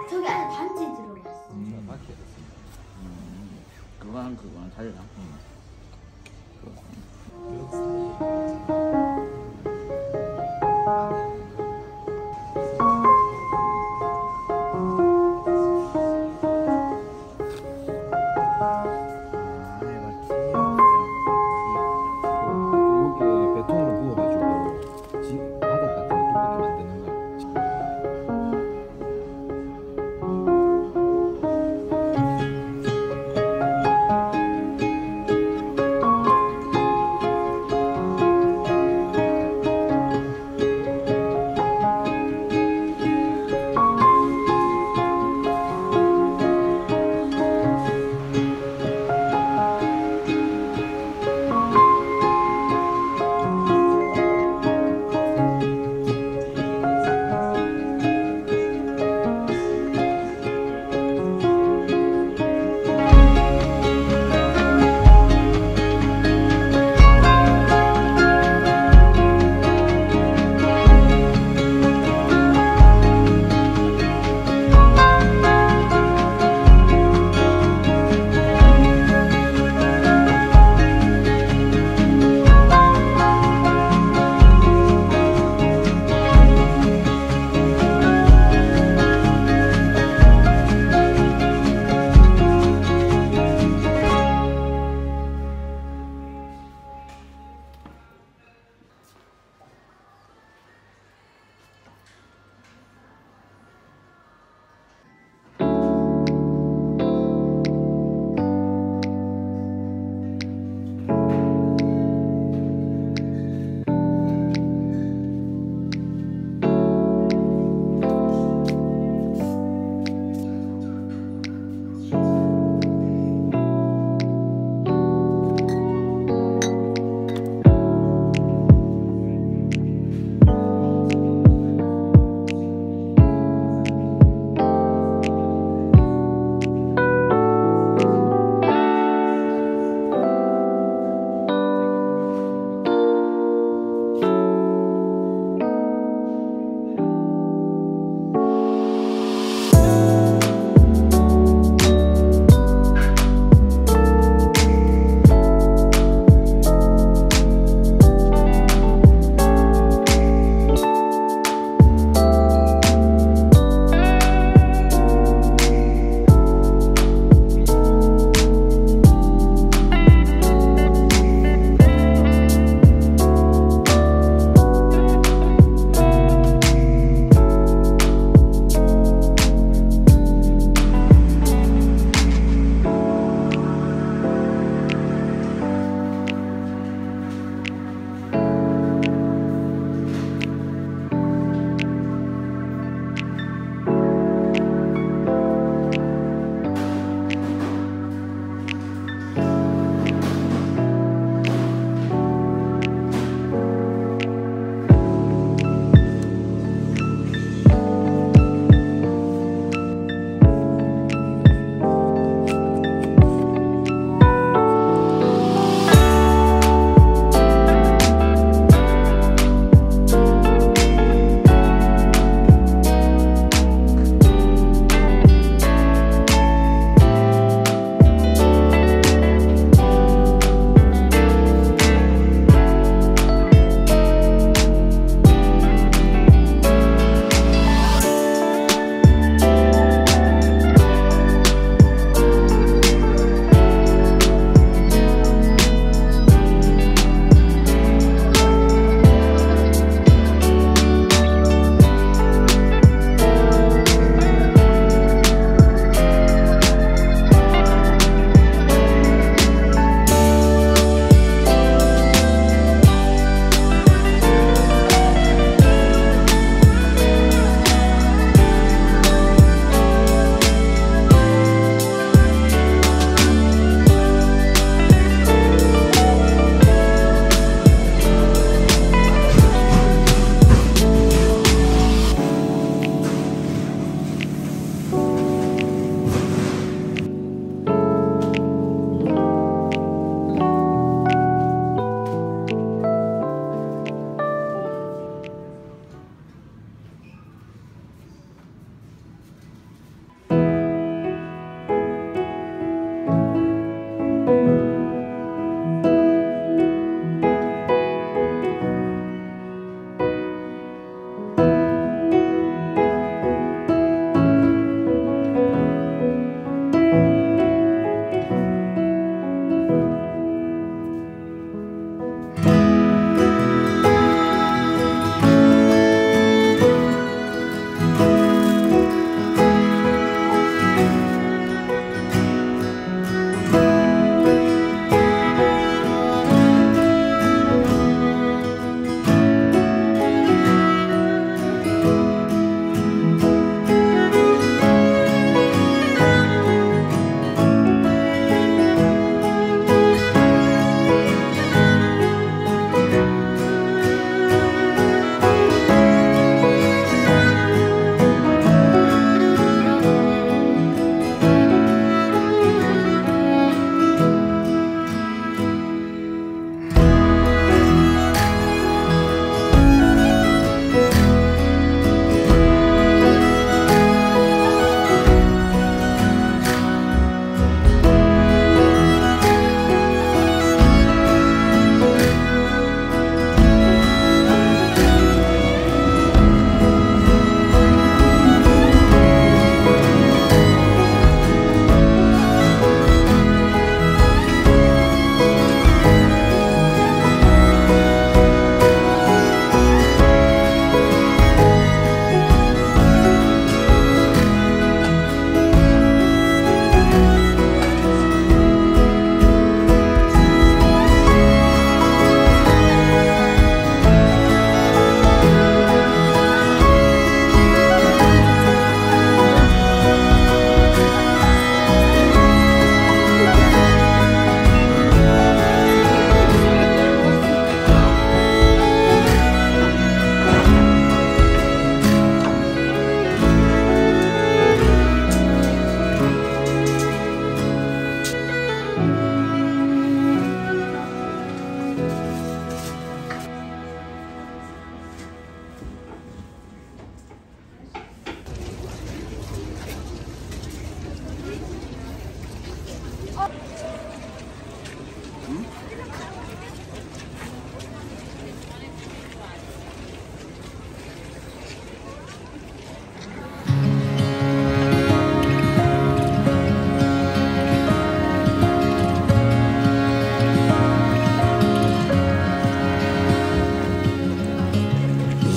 저기 안에 반지 들어갔어. 그거랑 달라.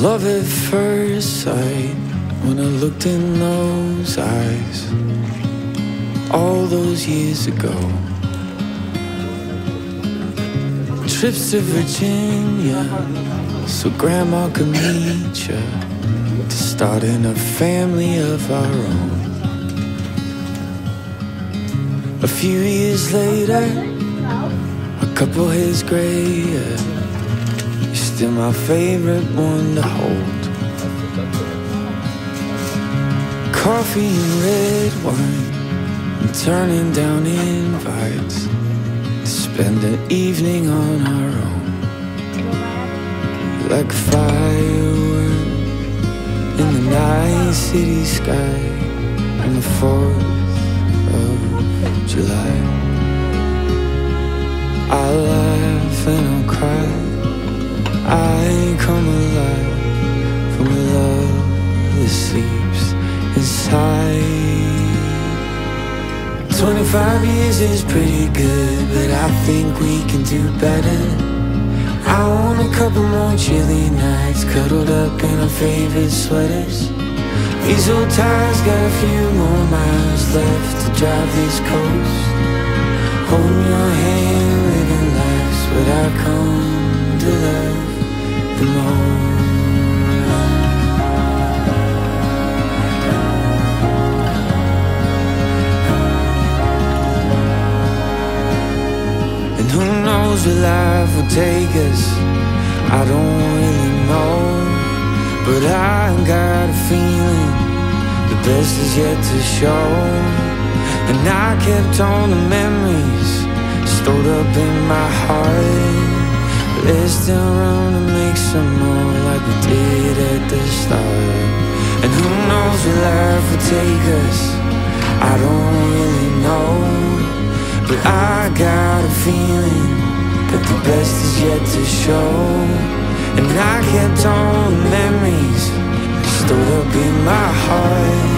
Love at first sight, when I looked in those eyes, all those years ago. Trips to Virginia, so Grandma could meet ya, to starting a family of our own. A few years later, a couple hairs grayer, you're still my favorite one to hold. Coffee and red wine, and turning down invites to spend the evening on our own. Like fireworks in the night city sky on the 4th of July. I'll laugh and I'll cry, I come alive from a love that sleeps inside. 25 years is pretty good, but I think we can do better. I want a couple more chilly nights, cuddled up in our favorite sweaters. These old tires got a few more miles left to drive this coast. Holding your hand, living life's what I come to love the most. And who knows where life will take us, I don't really know. But I got a feeling the best is yet to show. And I kept all the memories stored up in my heart. There's still room to make some more like we did at the start. And who knows where life will take us, I don't really know. But I got a feeling that the best is yet to show. And I kept all the memories stored up in my heart.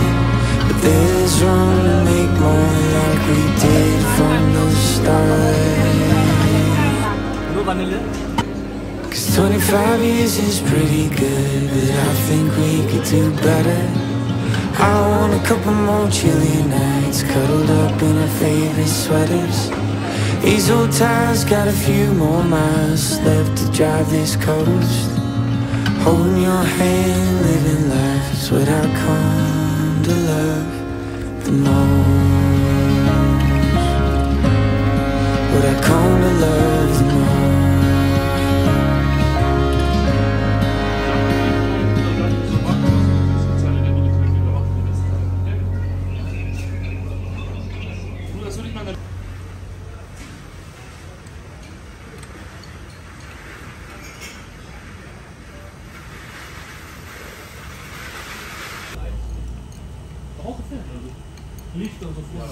But there's room to make more like we did from the start. Nur Vanille? 'Cause 25 years is pretty good, but I think we could do better. I want a couple more chilly nights, cuddled up in our favorite sweaters. These old tires got a few more miles left to drive this coast. Holding your hand, living life is what I come to love the most. What I come to love the most. Licht und so fort.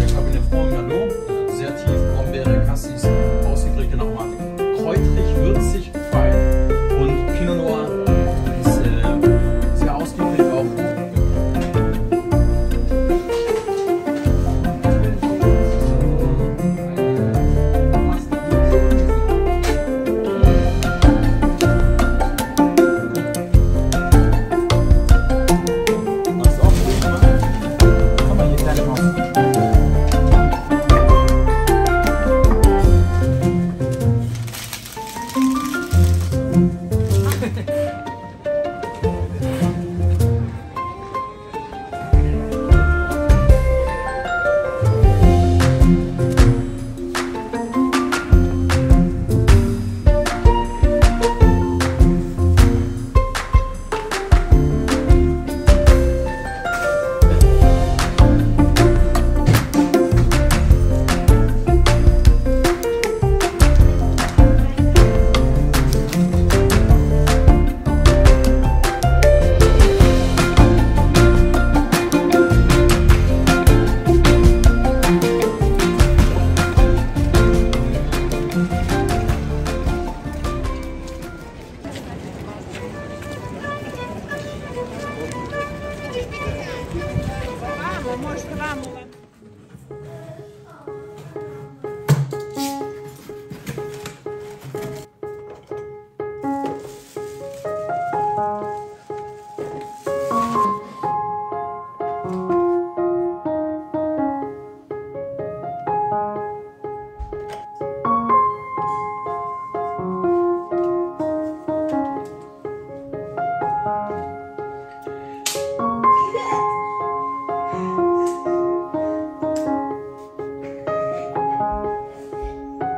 Ich habe eine Form Merlot, sehr tief, Brombeere, Cassis, ausgeprägte Aromatik. Kräutrig, würzig, fein. Und Pinot Noir ist Moi, je préfère un moment.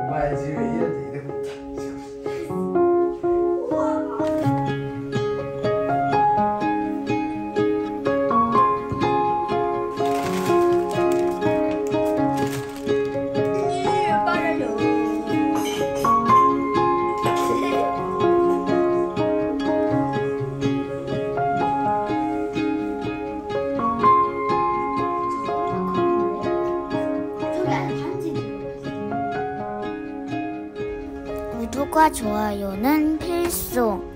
엄마의 집에 이런데 이러고 저기 안에 반지 들어갔어. 구독과 좋아요는 필수.